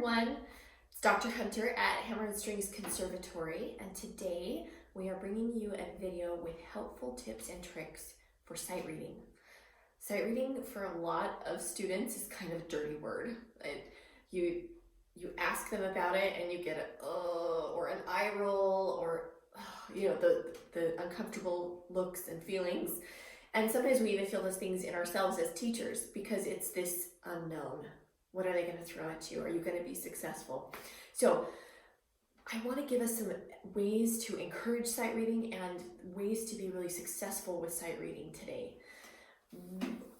everyone, it's Dr. Hunter at Hammer Strings Conservatory, and today we are bringing you a video with helpful tips and tricks for sight reading. Sight reading for a lot of students is kind of a dirty word. You ask them about it and you get a or an eye roll or the uncomfortable looks and feelings. And sometimes we even feel those things in ourselves as teachers because it's this unknown. What are they going to throw at you? Are you going to be successful? So I want to give us some ways to encourage sight reading and ways to be really successful with sight reading today.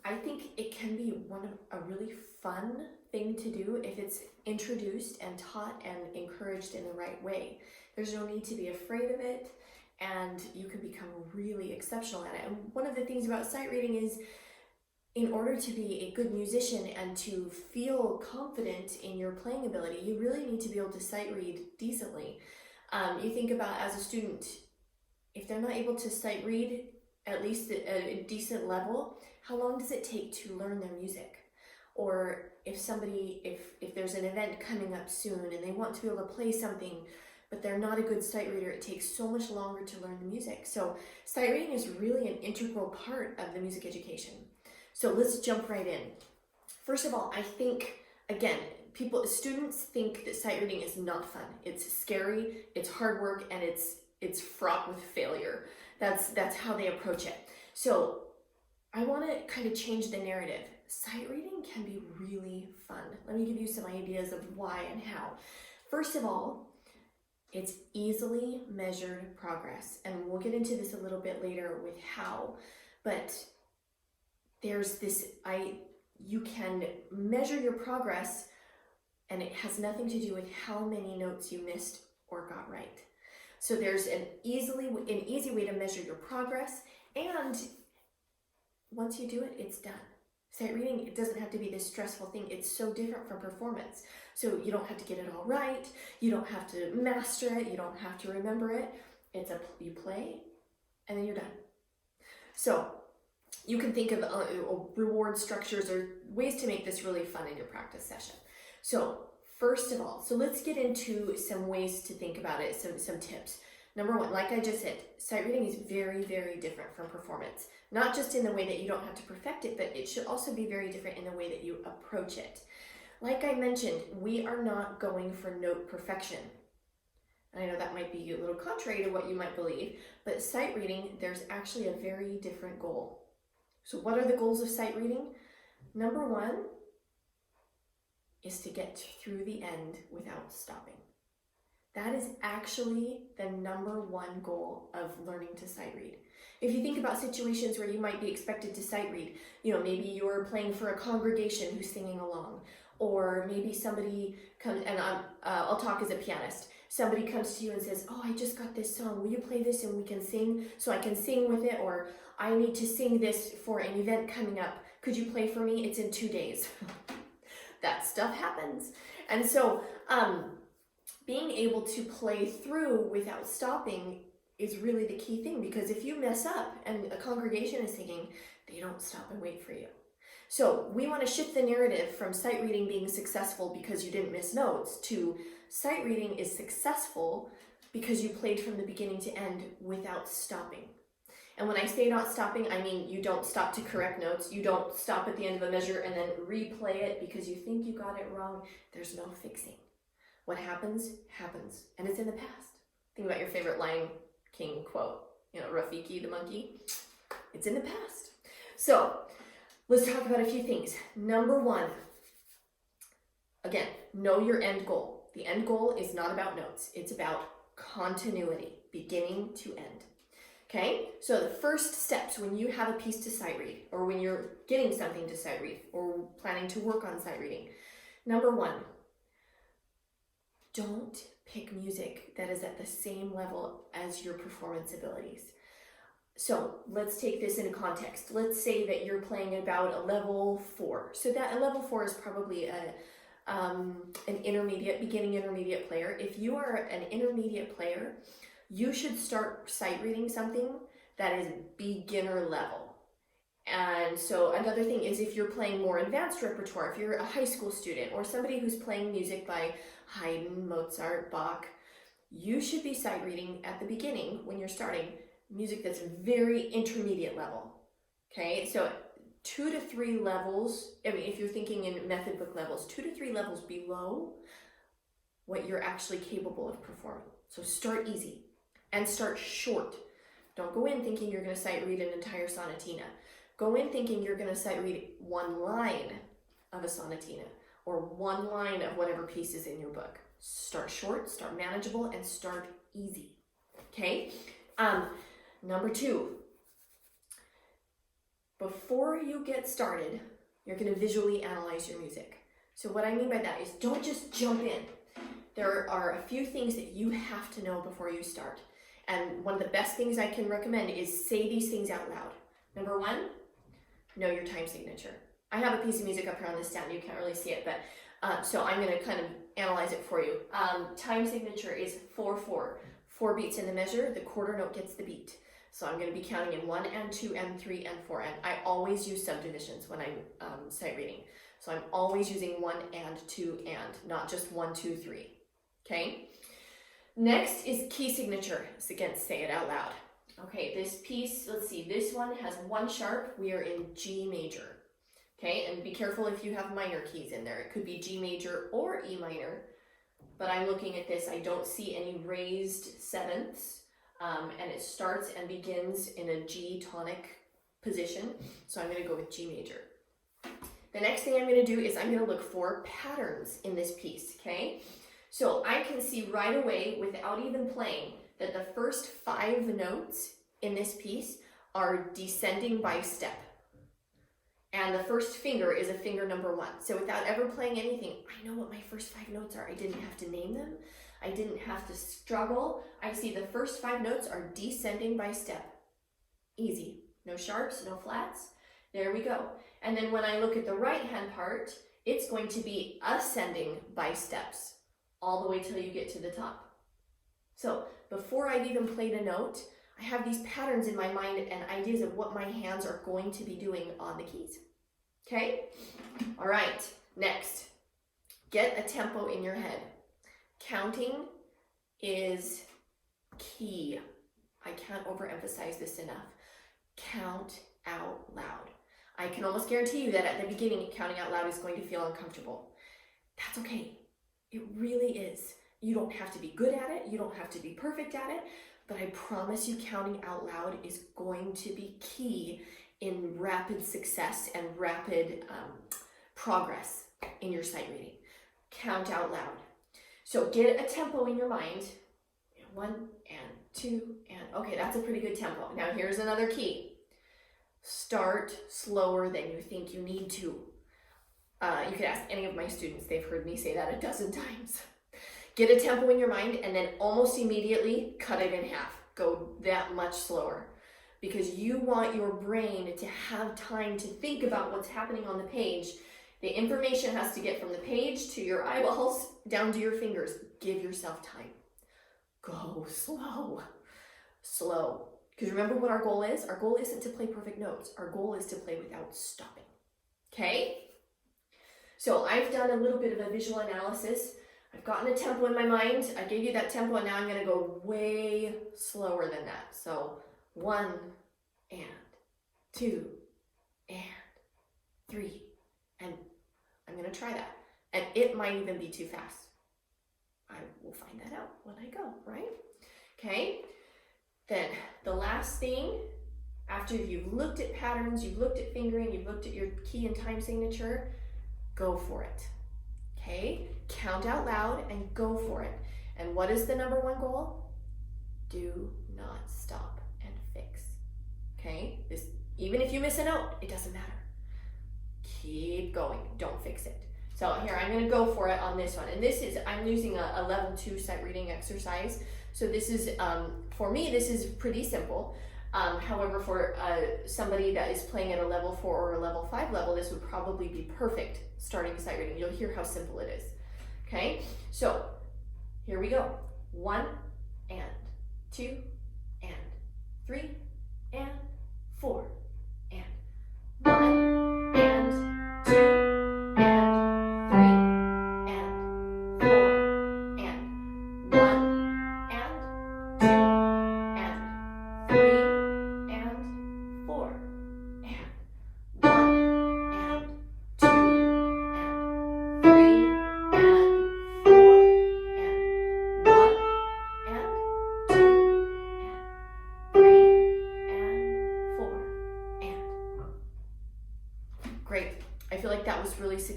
I think it can be a really fun thing to do if it's introduced and taught and encouraged in the right way. There's no need to be afraid of it, and you can become really exceptional at it. And one of the things about sight reading is, in order to be a good musician and to feel confident in your playing ability, you really need to be able to sight read decently. You think about, as a student, if they're not able to sight read at least at a decent level, how long does it take to learn their music? Or if there's an event coming up soon and they want to be able to play something, but they're not a good sight reader, it takes so much longer to learn the music. So sight reading is really an integral part of the music education. So let's jump right in. First of all, I think, again, students think that sight reading is not fun. It's scary, it's hard work, and it's fraught with failure. That's how they approach it. So I want to kind of change the narrative. Sight reading can be really fun. Let me give you some ideas of why and how. First of all, it's easily measured progress, and we'll get into this a little bit later with how, but there's this, you can measure your progress, and it has nothing to do with how many notes you missed or got right. So there's an easy way to measure your progress, and once you do it, it's done. Sight reading, it doesn't have to be this stressful thing. It's so different from performance. So you don't have to get it all right. You don't have to master it. You don't have to remember it. You play, and then you're done. So you can think of reward structures or ways to make this really fun in your practice session. So first of all, let's get into some ways to think about it, some tips. Number one, like I just said, sight reading is very, very different from performance. Not just in the way that you don't have to perfect it, but it should also be very different in the way that you approach it. Like I mentioned, we are not going for note perfection. I know that might be a little contrary to what you might believe, but sight reading, there's actually a very different goal. So what are the goals of sight reading? Number one is to get through the end without stopping. That is actually the number one goal of learning to sight read. If you think about situations where you might be expected to sight read, maybe you're playing for a congregation who's singing along, or maybe somebody comes, and I'll talk as a pianist. Somebody comes to you and says, "Oh, I just got this song. Will you play this and we can sing so I can sing with it?" Or, "I need to sing this for an event coming up. Could you play for me? It's in 2 days." That stuff happens. And so being able to play through without stopping is really the key thing, because if you mess up and a congregation is singing, they don't stop and wait for you. So we want to shift the narrative from sight reading being successful because you didn't miss notes to sight reading is successful because you played from the beginning to end without stopping. And when I say not stopping, I mean you don't stop to correct notes. You don't stop at the end of a measure and then replay it because you think you got it wrong. There's no fixing. What happens, happens, and it's in the past. Think about your favorite Lion King quote, Rafiki the monkey. It's in the past. So let's talk about a few things. Number one, again, know your end goal. The end goal is not about notes. It's about continuity, beginning to end. Okay? So the first steps when you have a piece to sight read, or when you're getting something to sight read, or planning to work on sight reading. Number one, don't pick music that is at the same level as your performance abilities. So let's take this into context. Let's say that you're playing about a level 4. So that a level 4 is probably an beginning intermediate player. If you are an intermediate player, you should start sight reading something that is beginner level. And so another thing is if you're playing more advanced repertoire, if you're a high school student or somebody who's playing music by Haydn, Mozart, Bach, you should be sight reading at the beginning when you're starting music that's very intermediate level. Okay, so 2 to 3 levels, I mean, if you're thinking in method book levels, 2 to 3 levels below what you're actually capable of performing. So start easy and start short. Don't go in thinking you're going to sight read an entire sonatina. Go in thinking you're going to sight read one line of a sonatina or one line of whatever piece is in your book. Start short, start manageable, and start easy. Okay? Number 2, before you get started, you're going to visually analyze your music. So what I mean by that is don't just jump in. There are a few things that you have to know before you start. And one of the best things I can recommend is say these things out loud. Number 1, know your time signature. I have a piece of music up here on the stand. You can't really see it, but so I'm going to kind of analyze it for you. Time signature is 4/4. 4 beats in the measure, the quarter note gets the beat. So I'm going to be counting in 1 and 2 and 3 and 4. And I always use subdivisions when I'm sight reading. So I'm always using 1 and 2 and, not just 1, 2, 3. Okay? Next is key signature. So again, say it out loud. Okay, this piece, let's see, this one has 1 sharp. We are in G major. Okay, and be careful if you have minor keys in there. It could be G major or E minor. But I'm looking at this, I don't see any raised sevenths. And it starts and begins in a G tonic position. So I'm going to go with G major. The next thing I'm going to do is I'm going to look for patterns in this piece, okay? So I can see right away, without even playing, that the first 5 notes in this piece are descending by step. And the first finger is a finger number 1. So without ever playing anything, I know what my first 5 notes are. I didn't have to name them. I didn't have to struggle. I see the first 5 notes are descending by step. Easy. No sharps, no flats. There we go. And then when I look at the right hand part, it's going to be ascending by steps all the way till you get to the top. So before I've even played a note, I have these patterns in my mind and ideas of what my hands are going to be doing on the keys. Okay? All right, next, get a tempo in your head. Counting is key. I can't overemphasize this enough. Count out loud. I can almost guarantee you that at the beginning, counting out loud is going to feel uncomfortable. That's okay. It really is. You don't have to be good at it. You don't have to be perfect at it. But I promise you, counting out loud is going to be key in rapid success and rapid progress in your sight reading. Count out loud. So get a tempo in your mind. 1 and 2 and, okay, that's a pretty good tempo. Now here's another key. Start slower than you think you need to. You could ask any of my students. They've heard me say that a dozen times. Get a tempo in your mind and then almost immediately cut it in half. Go that much slower because you want your brain to have time to think about what's happening on the page. The information has to get from the page to your eyeballs down to your fingers. Give yourself time. Go slow. Slow. Because remember what our goal is? Our goal isn't to play perfect notes. Our goal is to play without stopping. Okay? So I've done a little bit of a visual analysis. I've gotten a tempo in my mind. I gave you that tempo and now I'm going to go way slower than that. So 1 and 2 and 3 and I'm going to try that. And it might even be too fast. I will find that out when I go, right? Okay. Then the last thing, after you've looked at patterns, you've looked at fingering, you've looked at your key and time signature, go for it. Okay? Count out loud and go for it. And what is the number 1 goal? Do not stop and fix. Okay? Even if you miss a note, it doesn't matter. Keep going. Don't fix it. So here, I'm going to go for it on this one. And this is, I'm using a level 2 sight reading exercise. So this is, for me, this is pretty simple. However, for somebody that is playing at a level 4 or a level 5 level, this would probably be perfect starting sight reading. You'll hear how simple it is. Okay, so here we go. 1 and 2 and 3 and 4 and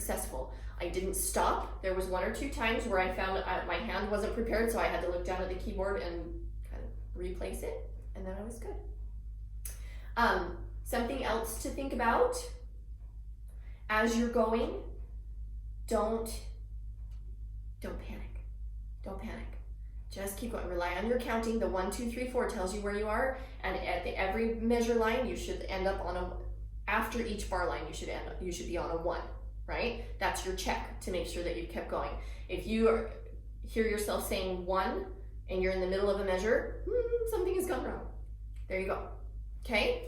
successful. I didn't stop. There was 1 or 2 times where I found my hand wasn't prepared, so I had to look down at the keyboard and kind of replace it, and then I was good. Something else to think about as you're going, don't panic. Don't panic. Just keep going. Rely on your counting. The 1, 2, 3, 4 tells you where you are, and at every measure line, you should end up on after each bar line, you should be on a 1, right? That's your check to make sure that you've kept going. If you hear yourself saying 1 and you're in the middle of a measure, something has gone wrong. There you go. Okay?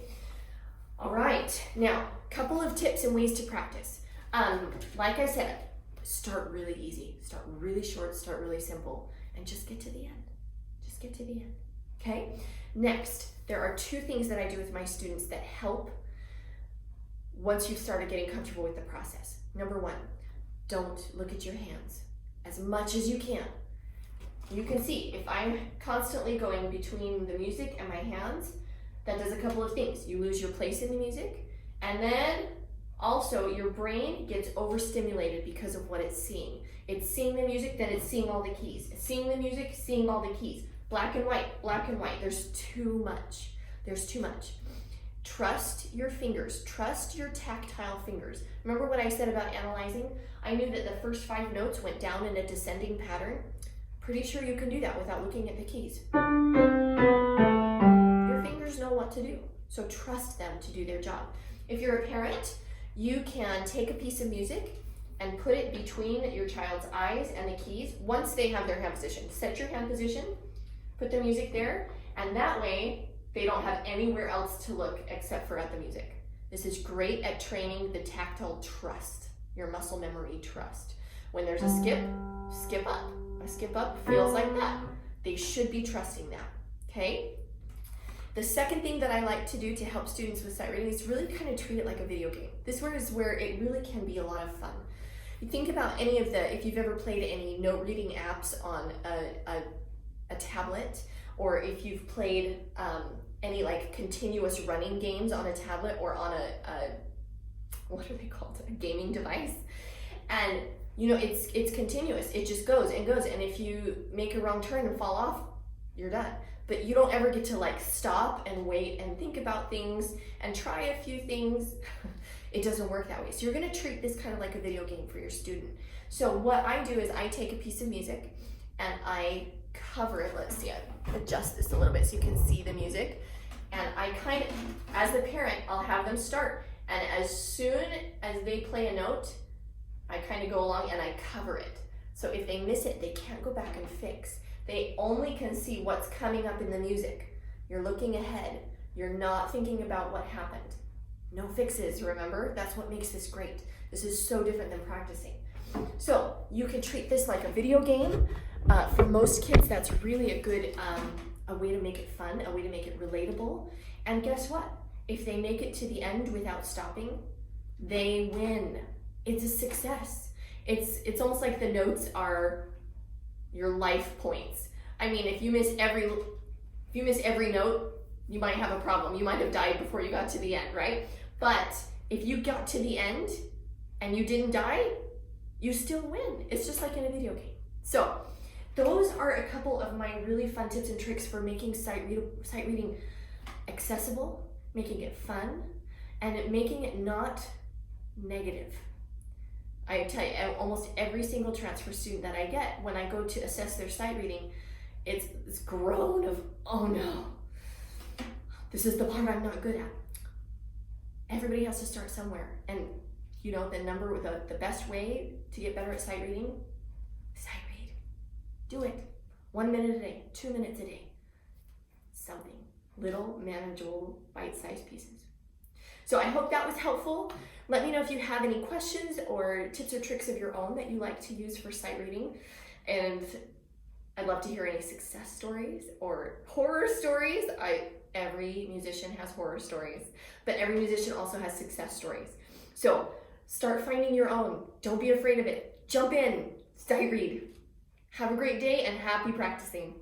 All right. Now, couple of tips and ways to practice. Like I said, start really easy, start really short, start really simple, and just get to the end. Just get to the end. Okay? Next, there are 2 things that I do with my students that help once you've started getting comfortable with the process. Number 1, don't look at your hands as much as you can. You can see if I'm constantly going between the music and my hands, that does a couple of things. You lose your place in the music, and then also your brain gets overstimulated because of what it's seeing. It's seeing the music, then it's seeing all the keys. It's seeing the music, seeing all the keys. Black and white, black and white. There's too much. There's too much. Trust your fingers. Trust your tactile fingers. Remember what I said about analyzing? I knew that the first 5 notes went down in a descending pattern. Pretty sure you can do that without looking at the keys. Your fingers know what to do, so trust them to do their job. If you're a parent, you can take a piece of music and put it between your child's eyes and the keys once they have their hand position. Set your hand position, put the music there, and that way they don't have anywhere else to look except for at the music. This is great at training the tactile trust, your muscle memory trust. When there's a skip, skip up. A skip up feels like that. They should be trusting that, okay? The second thing that I like to do to help students with sight reading is really kind of treat it like a video game. This is where it really can be a lot of fun. You think about any of if you've ever played any note reading apps on a tablet, or if you've played any like continuous running games on a tablet or on a what are they called? A gaming device. And you know, it's continuous. It just goes and goes. And if you make a wrong turn and fall off, you're done. But you don't ever get to like stop and wait and think about things and try a few things. It doesn't work that way. So you're gonna treat this kind of like a video game for your student. So what I do is I take a piece of music and I cover it. Let's see, I adjust this a little bit so you can see the music. And I kind of, as the parent, I'll have them start. And as soon as they play a note, I kind of go along and I cover it. So if they miss it, they can't go back and fix. They only can see what's coming up in the music. You're looking ahead. You're not thinking about what happened. No fixes, remember? That's what makes this great. This is so different than practicing. So you can treat this like a video game. For most kids, that's really a good a way to make it fun, a way to make it relatable. And guess what? If they make it to the end without stopping, they win. It's a success. It's almost like the notes are your life points. I mean, if you miss every note, you might have a problem. You might have died before you got to the end, right? But if you got to the end and you didn't die, you still win. It's just like in a video game. So those are a couple of my really fun tips and tricks for making sight reading accessible, making it fun, and making it not negative. I tell you, almost every single transfer student that I get, when I go to assess their sight reading, it's this groan of, oh no, this is the part I'm not good at. Everybody has to start somewhere. And you know, the best way to get better at sight reading, sight read. Do it. 1 minute a day, 2 minutes a day. Something. Little, manageable, bite-sized pieces. So I hope that was helpful. Let me know if you have any questions or tips or tricks of your own that you like to use for sight reading. And I'd love to hear any success stories or horror stories. Every musician has horror stories, but every musician also has success stories. So start finding your own. Don't be afraid of it. Jump in, sight read. Have a great day and happy practicing.